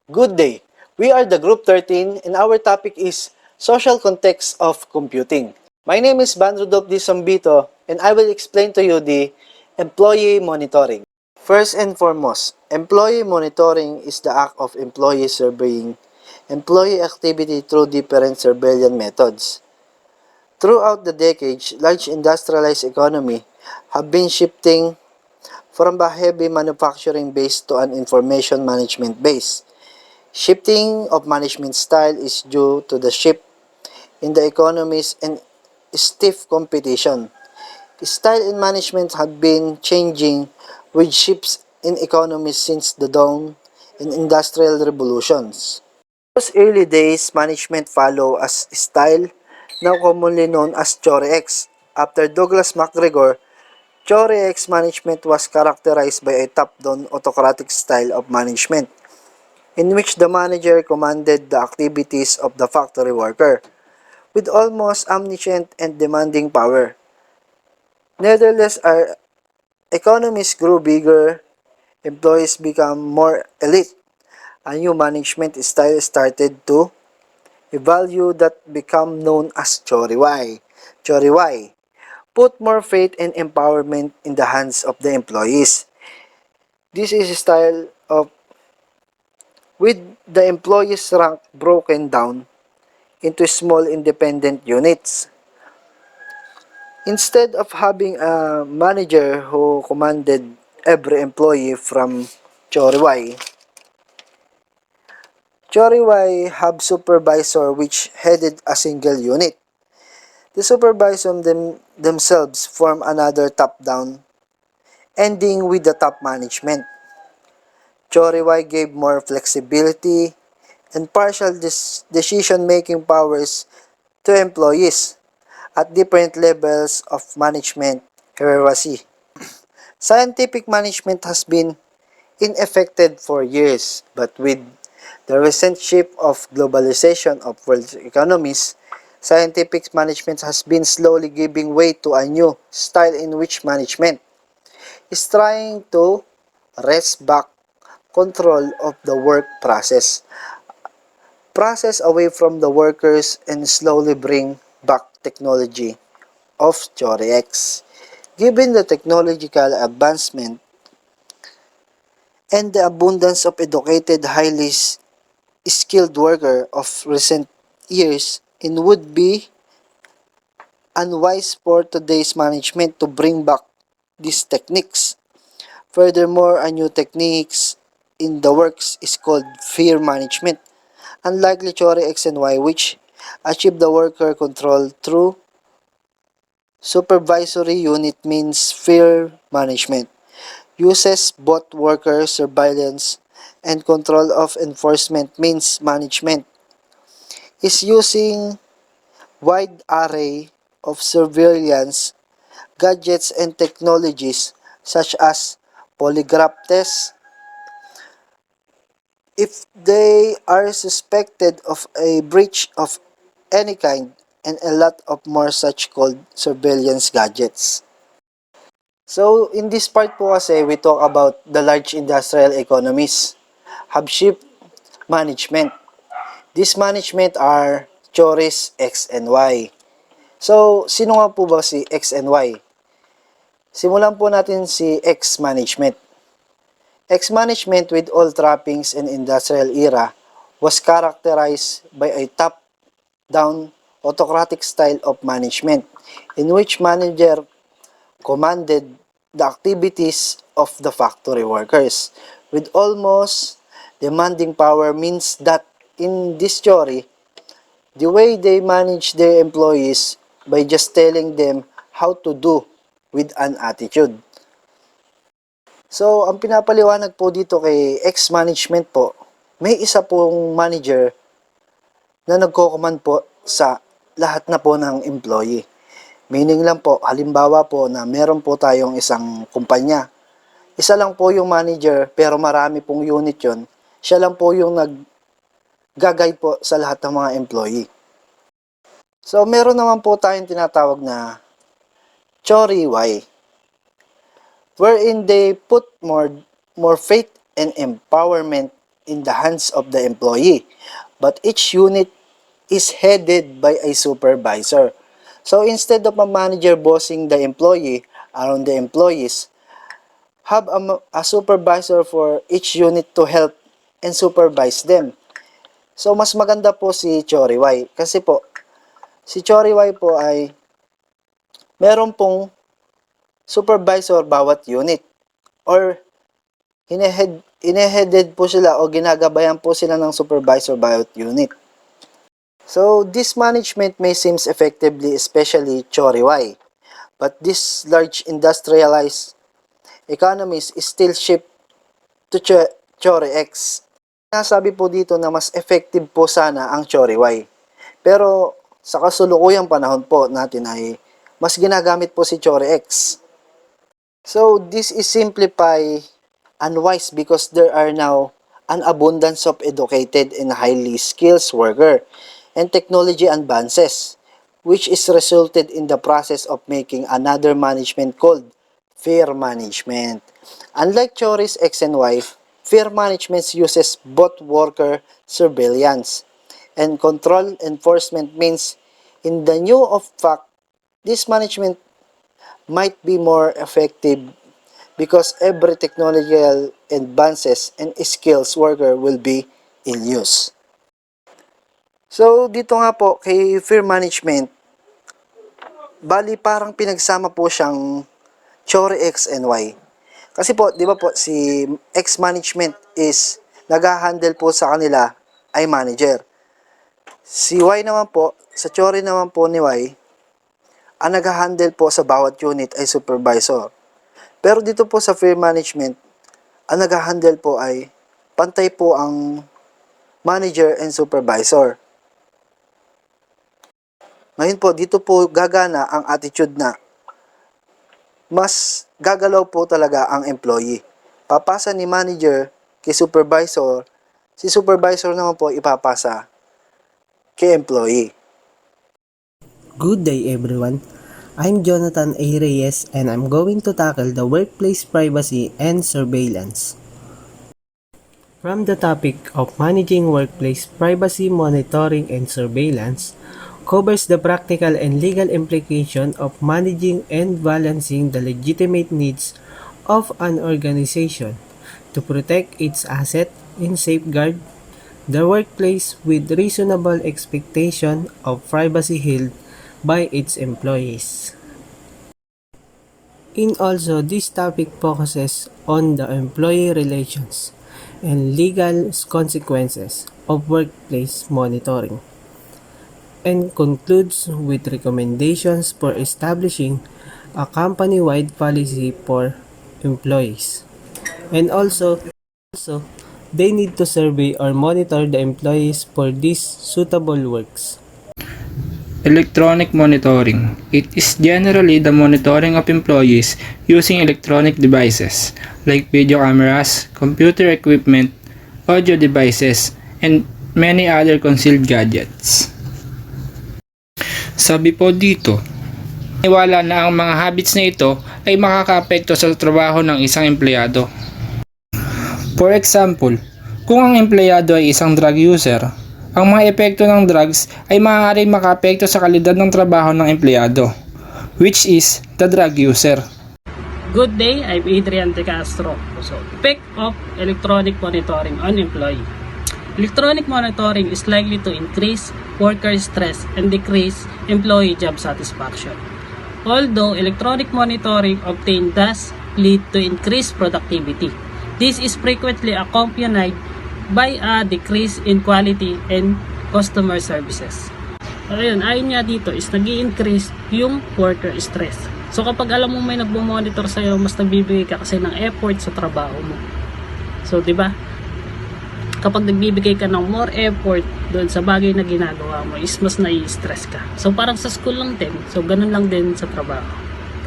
Good day. We are the Group 13 and our topic is Social Context of Computing. My name is Ban Rodolfo Di Sambito and I will explain to you the employee monitoring. First and foremost, employee monitoring is the act of employee surveying employee activity through different surveillance methods. Throughout the decades, large industrialized economy have been shifting from a heavy manufacturing base to an information management base. Shifting of management style is due to the shift in the economies and stiff competition. Style in management had been changing with shifts in economies since the dawn in industrial revolutions. Those early days, management follow as style, now commonly known as Chorex. After Douglas MacGregor, Chorex management was characterized by a top-down autocratic style of management, in which the manager commanded the activities of the factory worker, with almost omniscient and demanding power. Nevertheless, our economies grew bigger, employees became more elite, a new management style started to evolve that become known as Choriwai. Choriwai put more faith and empowerment in the hands of the employees. This is a style of with the employees rank broken down into small independent units. Instead of having a manager who commanded every employee from Choriwai, Choriwai have supervisor which headed a single unit. The supervisor themselves form another top-down, ending with the top management. Choriwai gave more flexibility and partial decision-making powers to employees at different levels of management hierarchy. Scientific management has been ineffective for years, but with the recent shift of globalization of world economies, scientific management has been slowly giving way to a new style in which management is trying to wrest back control of the work process away from the workers and slowly bring back technology of Chorex. Given the technological advancement and the abundance of educated, highly skilled worker of recent years, it would be unwise for today's management to bring back these techniques. Furthermore, a new techniques in the works is called fear management. Unlike Chore X and Y, which achieve the worker control through supervisory unit, means fear management uses both worker surveillance and control of enforcement, means management is using wide array of surveillance gadgets and technologies such as polygraph tests if they are suspected of a breach of any kind, and a lot of more such called surveillance gadgets. So in this part po kasi we talk about the large industrial economies have shift management. These management are Choris, X, and Y. So, sino nga po ba si X and Y? Simulan po natin si X management. X management with all trappings in industrial era was characterized by a top-down autocratic style of management in which manager commanded the activities of the factory workers with almost demanding power, means that in this theory, the way they manage their employees by just telling them how to do with an attitude. So, ang pinapaliwanag po dito kay ex-management po, may isa pong manager na nagko-command po sa lahat na po ng employee. Meaning lang po, halimbawa po na meron po tayong isang kumpanya. Isa lang po yung manager pero marami pong unit yon. Siya lang po yung nag-guide po sa lahat ng mga employee. So, meron naman po tayong tinatawag na Chori Y, wherein they put more faith and empowerment in the hands of the employee, but each unit is headed by a supervisor. So instead of a manager bossing the employee around the employees, have a supervisor for each unit to help and supervise them. So mas maganda po si Choriway kasi po si Choriway po ay meron pong supervisor bawat unit or hineheaded po sila o ginagabayan po sila ng supervisor bawat unit. So this management may seems effectively especially Choriway, but this large industrialized economies is still shift to Chori-X. Nasabi po dito na mas effective po sana ang Chori-Y. Pero sa kasulukuyang panahon po natin ay mas ginagamit po si Chori-X. So this is simplify unwise because there are now an abundance of educated and highly skilled worker and technology advances, which is resulted in the process of making another management called fair management. Unlike Chori's X and Y, fair management uses both worker surveillance and control enforcement means in the new of fact, this management might be more effective because every technological advances and skills worker will be in use. So, dito nga po kay fair management, bali parang pinagsama po siyang Chori X and Y. Kasi po, di ba po, si X management is nag-handle po sa kanila ay manager. Si Y naman po, sa Chori naman po ni Y, ang nag-handle po sa bawat unit ay supervisor. Pero dito po sa fair management, ang nag-handle po ay pantay po ang manager and supervisor. Ngayon po, dito po gagana ang attitude na mas gagalaw po talaga ang employee. Papasa ni manager kay supervisor, si supervisor naman po ipapasa kay employee. Good day everyone. I'm Jonathan A. Reyes and I'm going to tackle the workplace privacy and surveillance. From the topic of managing workplace privacy monitoring and surveillance, covers the practical and legal implication of managing and balancing the legitimate needs of an organization to protect its asset and safeguard the workplace with reasonable expectation of privacy held by its employees. In also, this topic focuses on the employee relations and legal consequences of workplace monitoring, and concludes with recommendations for establishing a company-wide policy for employees. And also, they need to survey or monitor the employees for these suitable works. Electronic monitoring. It is generally the monitoring of employees using electronic devices like video cameras, computer equipment, audio devices, and many other concealed gadgets. Sabi po dito, iwala na ang mga habits na ito ay makakaapekto sa trabaho ng isang empleyado. For example, kung ang empleyado ay isang drug user, ang mga epekto ng drugs ay maaaring makaapekto sa kalidad ng trabaho ng empleyado, which is the drug user. Good day, I'm Adrian De Castro. So, effect of electronic monitoring on employee. Electronic monitoring is likely to increase worker stress and decrease employee job satisfaction. Although electronic monitoring obtained does lead to increased productivity, this is frequently accompanied by a decrease in quality and customer services. Ayun, ayon nga dito is nag-i-increase yung worker stress. So kapag alam mo may nagmo-monitor sa'yo, mas nagbibigay ka kasi ng effort sa trabaho mo. So 'di ba? Kapag nagbibigay ka ng more effort doon sa bagay na ginagawa mo, is mas nai-stress ka. So parang sa school lang din, so ganun lang din sa trabaho.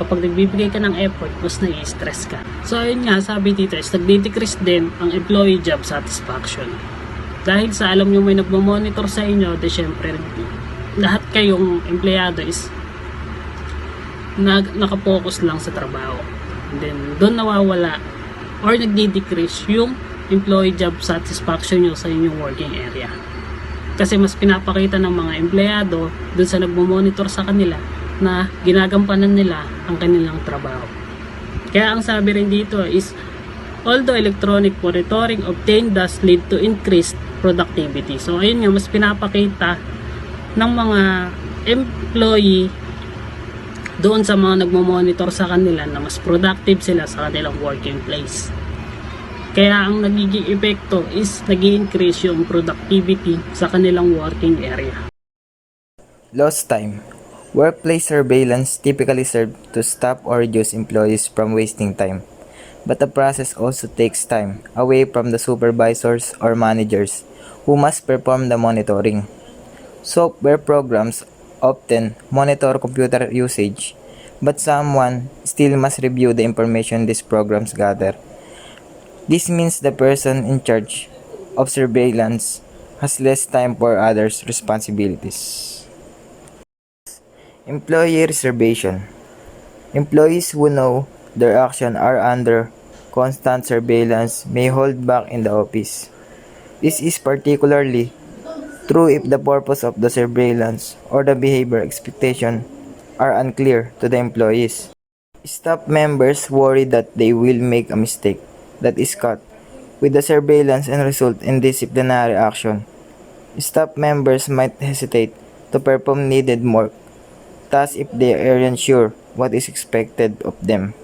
Kapag nagbibigay ka ng effort, mas nai-stress ka. So ayun nga, sabi dito is nagdi-decrease din ang employee job satisfaction. Dahil sa alam nyo may nagmo-monitor sa inyo, de syempre lahat kayong empleyado is nakapokus lang sa trabaho. And then doon nawawala or nagdi-decrease yung employee job satisfaction nyo sa inyong working area. Kasi mas pinapakita ng mga empleyado dun sa nagmo-monitor sa kanila na ginagampanan nila ang kanilang trabaho. Kaya ang sabi rin dito is, although electronic monitoring obtained does lead to increased productivity. So ayun nga, mas pinapakita ng mga employee doon sa mga nagmo-monitor sa kanila na mas productive sila sa kanilang working place. Kaya ang nagiging epekto is nag-i-increase yung productivity sa kanilang working area. Lost time. Workplace surveillance typically serve to stop or reduce employees from wasting time. But the process also takes time away from the supervisors or managers who must perform the monitoring. Software programs often monitor computer usage, but someone still must review the information these programs gather. This means the person in charge of surveillance has less time for others' responsibilities. Employee reservation. Employees who know their actions are under constant surveillance may hold back in the office. This is particularly true if the purpose of the surveillance or the behavior expectation are unclear to the employees. Staff members worry that they will make a mistake that is caught with the surveillance and result in disciplinary action. Staff members might hesitate to perform needed work, thus if they aren't sure what is expected of them.